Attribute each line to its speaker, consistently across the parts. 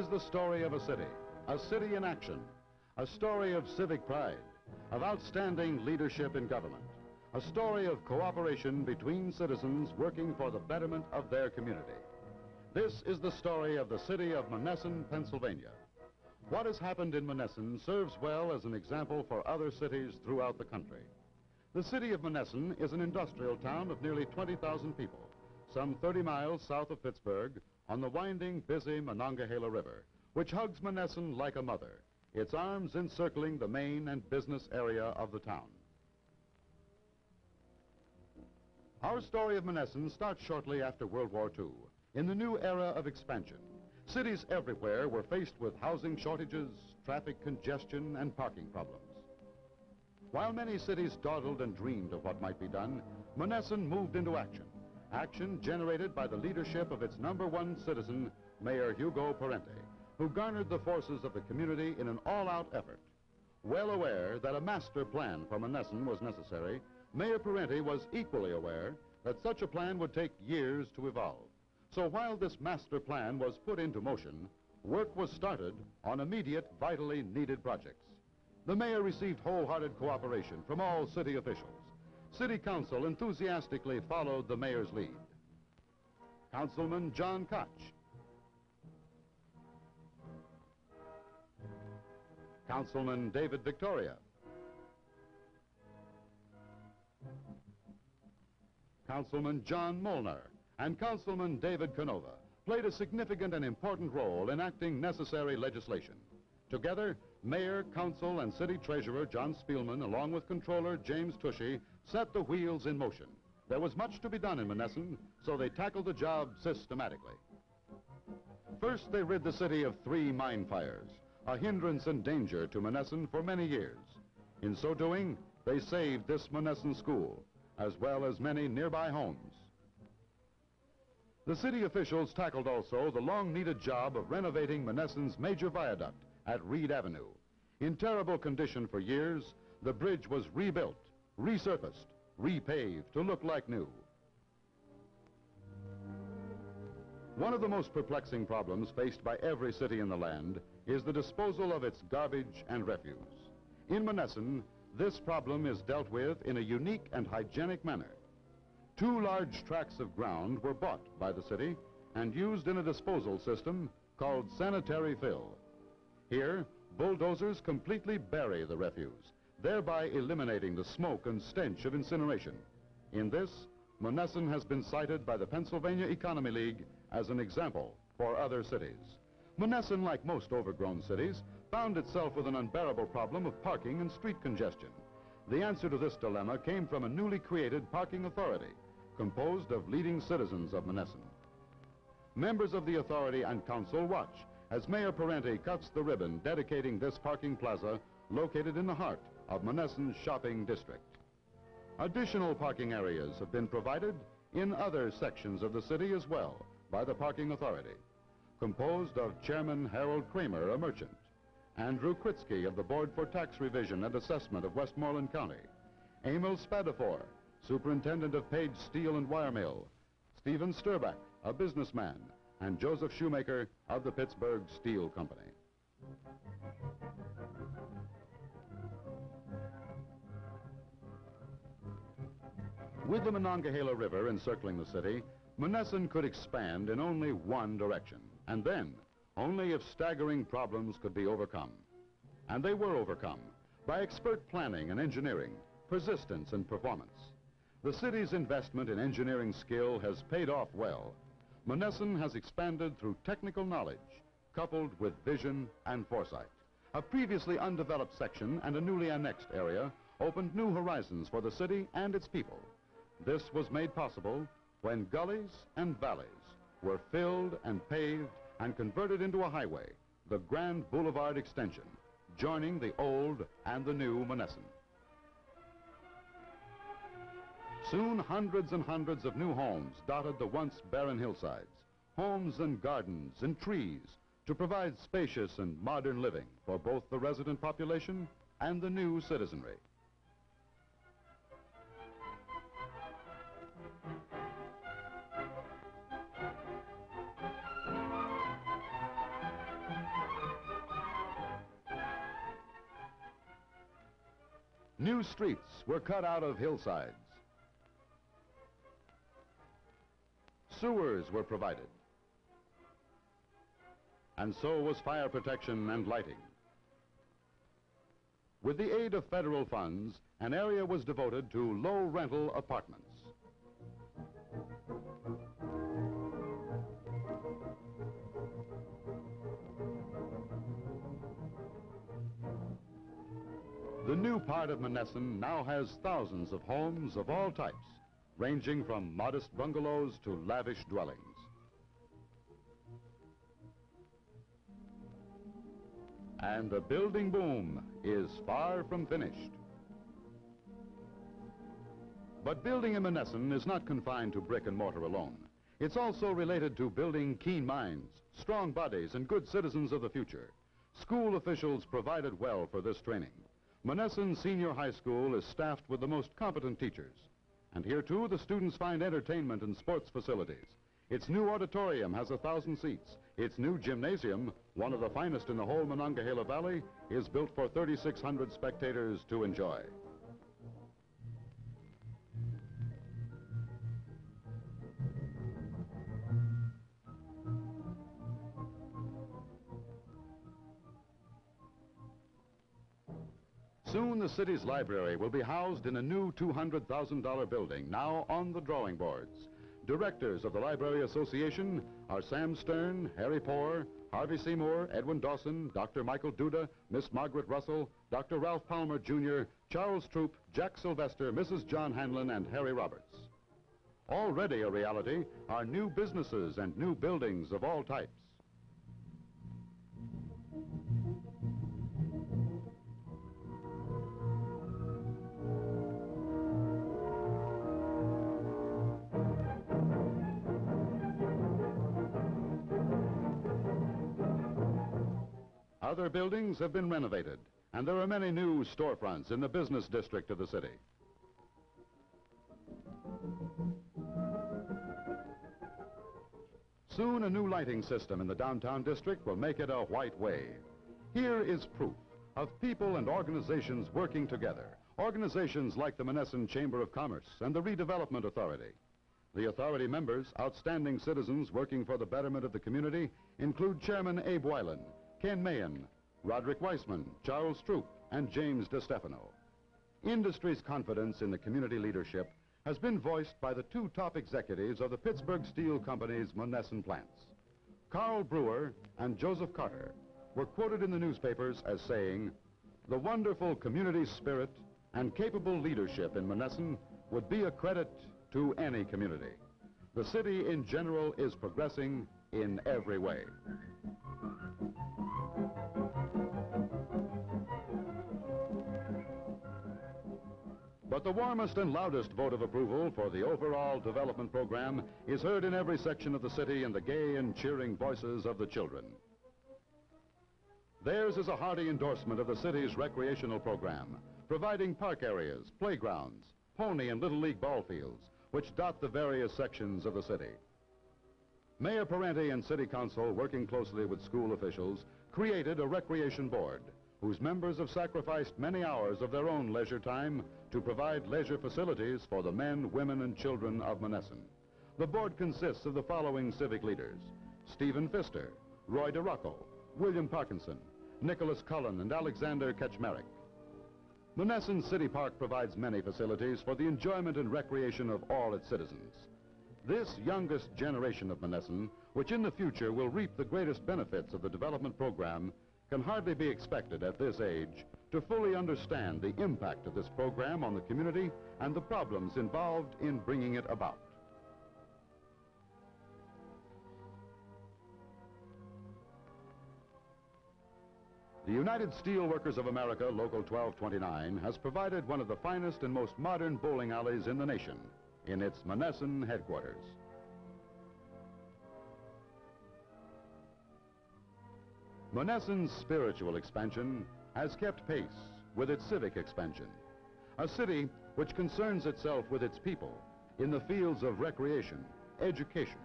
Speaker 1: is the story of a city in action, a story of civic pride, of outstanding leadership in government, a story of cooperation between citizens working for the betterment of their community. This is the story of the city of Monessen, Pennsylvania. What has happened in Monessen serves well as an example for other cities throughout the country. The city of Monessen is an industrial town of nearly 20,000 people, some 30 miles south of Pittsburgh on the winding, busy Monongahela River, which hugs Monessen like a mother, its arms encircling the main and business area of the town. Our story of Monessen starts shortly after World War II, in the new era of expansion. Cities everywhere were faced with housing shortages, traffic congestion, and parking problems. While many cities dawdled and dreamed of what might be done, Monessen moved into action. Action generated by the leadership of its #1 citizen, Mayor Hugo Parente, who garnered the forces of the community in an all-out effort. Well aware that a master plan for Monessen was necessary, Mayor Parente was equally aware that such a plan would take years to evolve. So while this master plan was put into motion, work was started on immediate, vitally needed projects. The mayor received wholehearted cooperation from all city officials. City Council enthusiastically followed the mayor's lead. Councilman John Koch, Councilman David Victoria, Councilman John Molnar, and Councilman David Canova played a significant and important role in acting necessary legislation. Together, Mayor, Council, and City Treasurer John Spielman, along with Controller James Tushy, set the wheels in motion. There was much to be done in Monessen, so they tackled the job systematically. First, they rid the city of 3 mine fires, a hindrance and danger to Monessen for many years. In so doing, they saved this Monessen school, as well as many nearby homes. The city officials tackled also the long-needed job of renovating Monessen's major viaduct at Reed Avenue. In terrible condition for years, the bridge was rebuilt, resurfaced, repaved to look like new. One of the most perplexing problems faced by every city in the land is the disposal of its garbage and refuse. In Monessen, this problem is dealt with in a unique and hygienic manner. 2 large tracts of ground were bought by the city and used in a disposal system called sanitary fill. Here, bulldozers completely bury the refuse, thereby eliminating the smoke and stench of incineration. In this, Monessen has been cited by the Pennsylvania Economy League as an example for other cities. Monessen, like most overgrown cities, found itself with an unbearable problem of parking and street congestion. The answer to this dilemma came from a newly created parking authority composed of leading citizens of Monessen. Members of the authority and council watch as Mayor Parente cuts the ribbon dedicating this parking plaza located in the heart of Monessen's shopping district. Additional parking areas have been provided in other sections of the city as well by the parking authority, composed of Chairman Harold Kramer, a merchant, Andrew Kritzky of the Board for Tax Revision and Assessment of Westmoreland County, Emil Spadafor, Superintendent of Page Steel and Wire Mill, Stephen Sturbach, a businessman, and Joseph Shoemaker of the Pittsburgh Steel Company. With the Monongahela River encircling the city, Monessen could expand in only one direction, and then only if staggering problems could be overcome. And they were overcome by expert planning and engineering, persistence and performance. The city's investment in engineering skill has paid off well. Monessen has expanded through technical knowledge, coupled with vision and foresight. A previously undeveloped section and a newly annexed area opened new horizons for the city and its people. This was made possible when gullies and valleys were filled and paved and converted into a highway, the Grand Boulevard extension, joining the old and the new Monessen. Soon, hundreds and hundreds of new homes dotted the once barren hillsides, homes and gardens and trees to provide spacious and modern living for both the resident population and the new citizenry. New streets were cut out of hillsides. Sewers were provided. And so was fire protection and lighting. With the aid of federal funds, an area was devoted to low-rental apartments. The new part of Monessen now has thousands of homes of all types, ranging from modest bungalows to lavish dwellings. And the building boom is far from finished. But building in Monessen is not confined to brick and mortar alone. It's also related to building keen minds, strong bodies, and good citizens of the future. School officials provided well for this training. Monessen Senior High School is staffed with the most competent teachers. And here, too, the students find entertainment and sports facilities. Its new auditorium has 1,000 seats. Its new gymnasium, one of the finest in the whole Monongahela Valley, is built for 3,600 spectators to enjoy. Soon the city's library will be housed in a new $200,000 building, now on the drawing boards. Directors of the Library Association are Sam Stern, Harry Poore, Harvey Seymour, Edwin Dawson, Dr. Michael Duda, Miss Margaret Russell, Dr. Ralph Palmer Jr., Charles Troop, Jack Sylvester, Mrs. John Hanlon, and Harry Roberts. Already a reality are new businesses and new buildings of all types. Other buildings have been renovated, and there are many new storefronts in the business district of the city. Soon a new lighting system in the downtown district will make it a white way. Here is proof of people and organizations working together. Organizations like the Monessen Chamber of Commerce and the Redevelopment Authority. The authority members, outstanding citizens working for the betterment of the community, include Chairman Abe Weiland, Ken Mahan, Roderick Weissman, Charles Troop, and James DeStefano. Industry's confidence in the community leadership has been voiced by the two top executives of the Pittsburgh Steel Company's Monessen plants. Carl Brewer and Joseph Carter were quoted in the newspapers as saying, "The wonderful community spirit and capable leadership in Monessen would be a credit to any community. The city in general is progressing in every way." But the warmest and loudest vote of approval for the overall development program is heard in every section of the city in the gay and cheering voices of the children. Theirs is a hearty endorsement of the city's recreational program, providing park areas, playgrounds, pony and little league ball fields, which dot the various sections of the city. Mayor Parenti and City Council, working closely with school officials, created a recreation board, whose members have sacrificed many hours of their own leisure time to provide leisure facilities for the men, women, and children of Monessen. The board consists of the following civic leaders: Stephen Pfister, Roy DeRocco, William Parkinson, Nicholas Cullen, and Alexander Kaczmarek. Monessen City Park provides many facilities for the enjoyment and recreation of all its citizens. This youngest generation of Monessen, which in the future will reap the greatest benefits of the development program, can hardly be expected at this age to fully understand the impact of this program on the community and the problems involved in bringing it about. The United Steelworkers of America, Local 1229, has provided one of the finest and most modern bowling alleys in the nation in its Monessen headquarters. Monessen's spiritual expansion has kept pace with its civic expansion. A city which concerns itself with its people in the fields of recreation, education,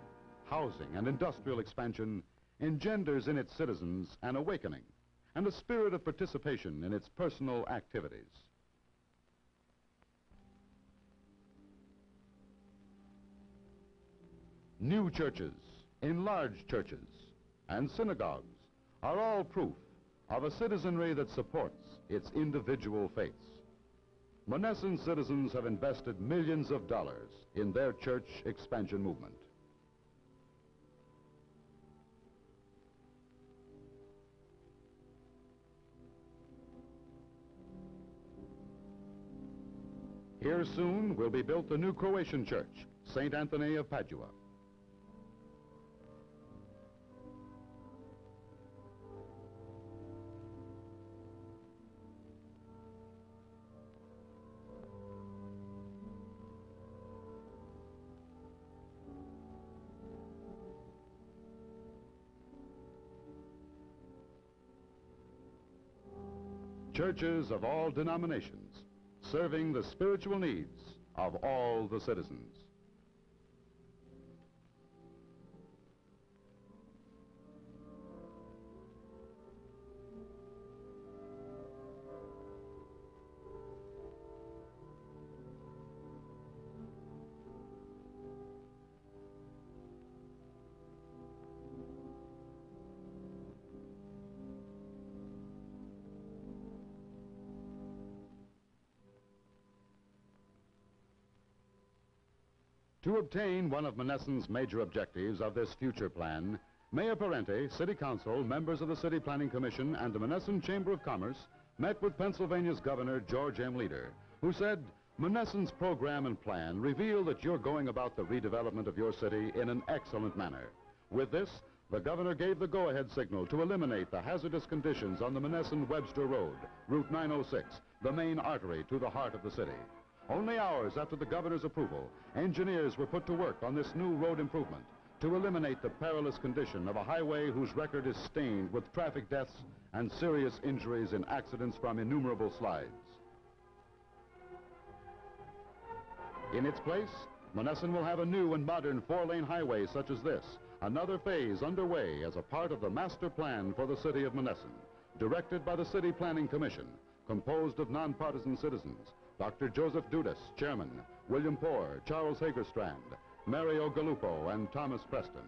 Speaker 1: housing, and industrial expansion engenders in its citizens an awakening and a spirit of participation in its personal activities. New churches, enlarged churches, and synagogues are all proof of a citizenry that supports its individual faiths. Monessen citizens have invested millions of dollars in their church expansion movement. Here soon will be built the new Croatian church, St. Anthony of Padua. Churches of all denominations, serving the spiritual needs of all the citizens. To obtain one of Monessen's major objectives of this future plan, Mayor Parente, City Council, members of the City Planning Commission, and the Monessen Chamber of Commerce met with Pennsylvania's Governor, George M. Leader, who said, Monessen's program and plan reveal that you're going about the redevelopment of your city in an excellent manner. With this, the Governor gave the go-ahead signal to eliminate the hazardous conditions on the Monessen-Webster Road, Route 906, the main artery to the heart of the city. Only hours after the Governor's approval, engineers were put to work on this new road improvement to eliminate the perilous condition of a highway whose record is stained with traffic deaths and serious injuries in accidents from innumerable slides. In its place, Monessen will have a new and modern four-lane highway such as this, another phase underway as a part of the master plan for the city of Monessen, directed by the City Planning Commission, composed of nonpartisan citizens, Dr. Joseph Dudas, Chairman, William Poore, Charles Hagerstrand, Mario Gallupo, and Thomas Preston.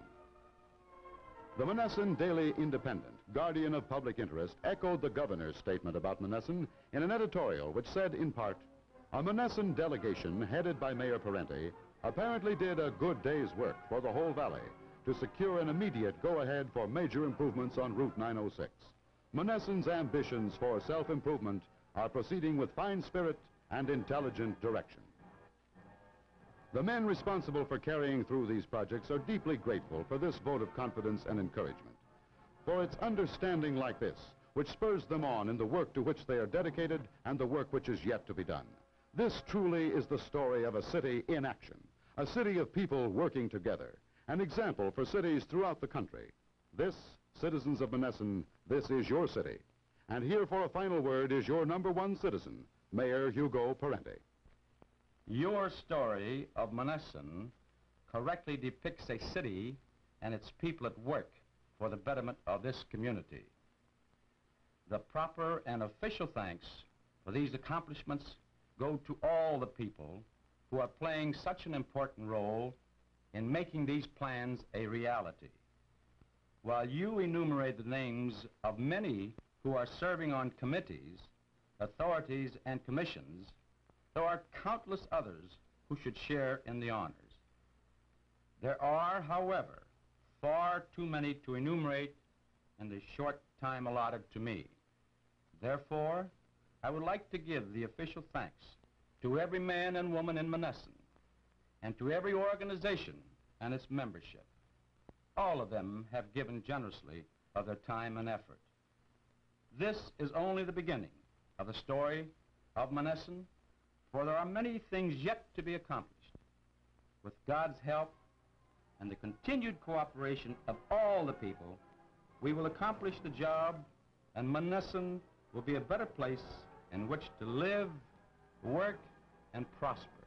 Speaker 1: The Monessen Daily Independent, guardian of public interest, echoed the Governor's statement about Monessen in an editorial which said, in part, a Monessen delegation headed by Mayor Parente apparently did a good day's work for the whole valley to secure an immediate go-ahead for major improvements on Route 906. Monessen's ambitions for self-improvement are proceeding with fine spirit and intelligent direction. The men responsible for carrying through these projects are deeply grateful for this vote of confidence and encouragement. For it's understanding like this which spurs them on in the work to which they are dedicated and the work which is yet to be done. This truly is the story of a city in action, a city of people working together, an example for cities throughout the country. This, citizens of Monessen, this is your city. And here for a final word is your #1 citizen, Mayor Hugo Parente.
Speaker 2: Your story of Monessen correctly depicts a city and its people at work for the betterment of this community. The proper and official thanks for these accomplishments go to all the people who are playing such an important role in making these plans a reality. While you enumerate the names of many who are serving on committees, authorities, and commissions, there are countless others who should share in the honors. There are, however, far too many to enumerate in the short time allotted to me. Therefore, I would like to give the official thanks to every man and woman in Monessen and to every organization and its membership. All of them have given generously of their time and effort. This is only the beginning of the story of Monessen, for there are many things yet to be accomplished. With God's help and the continued cooperation of all the people, we will accomplish the job, and Monessen will be a better place in which to live, work, and prosper.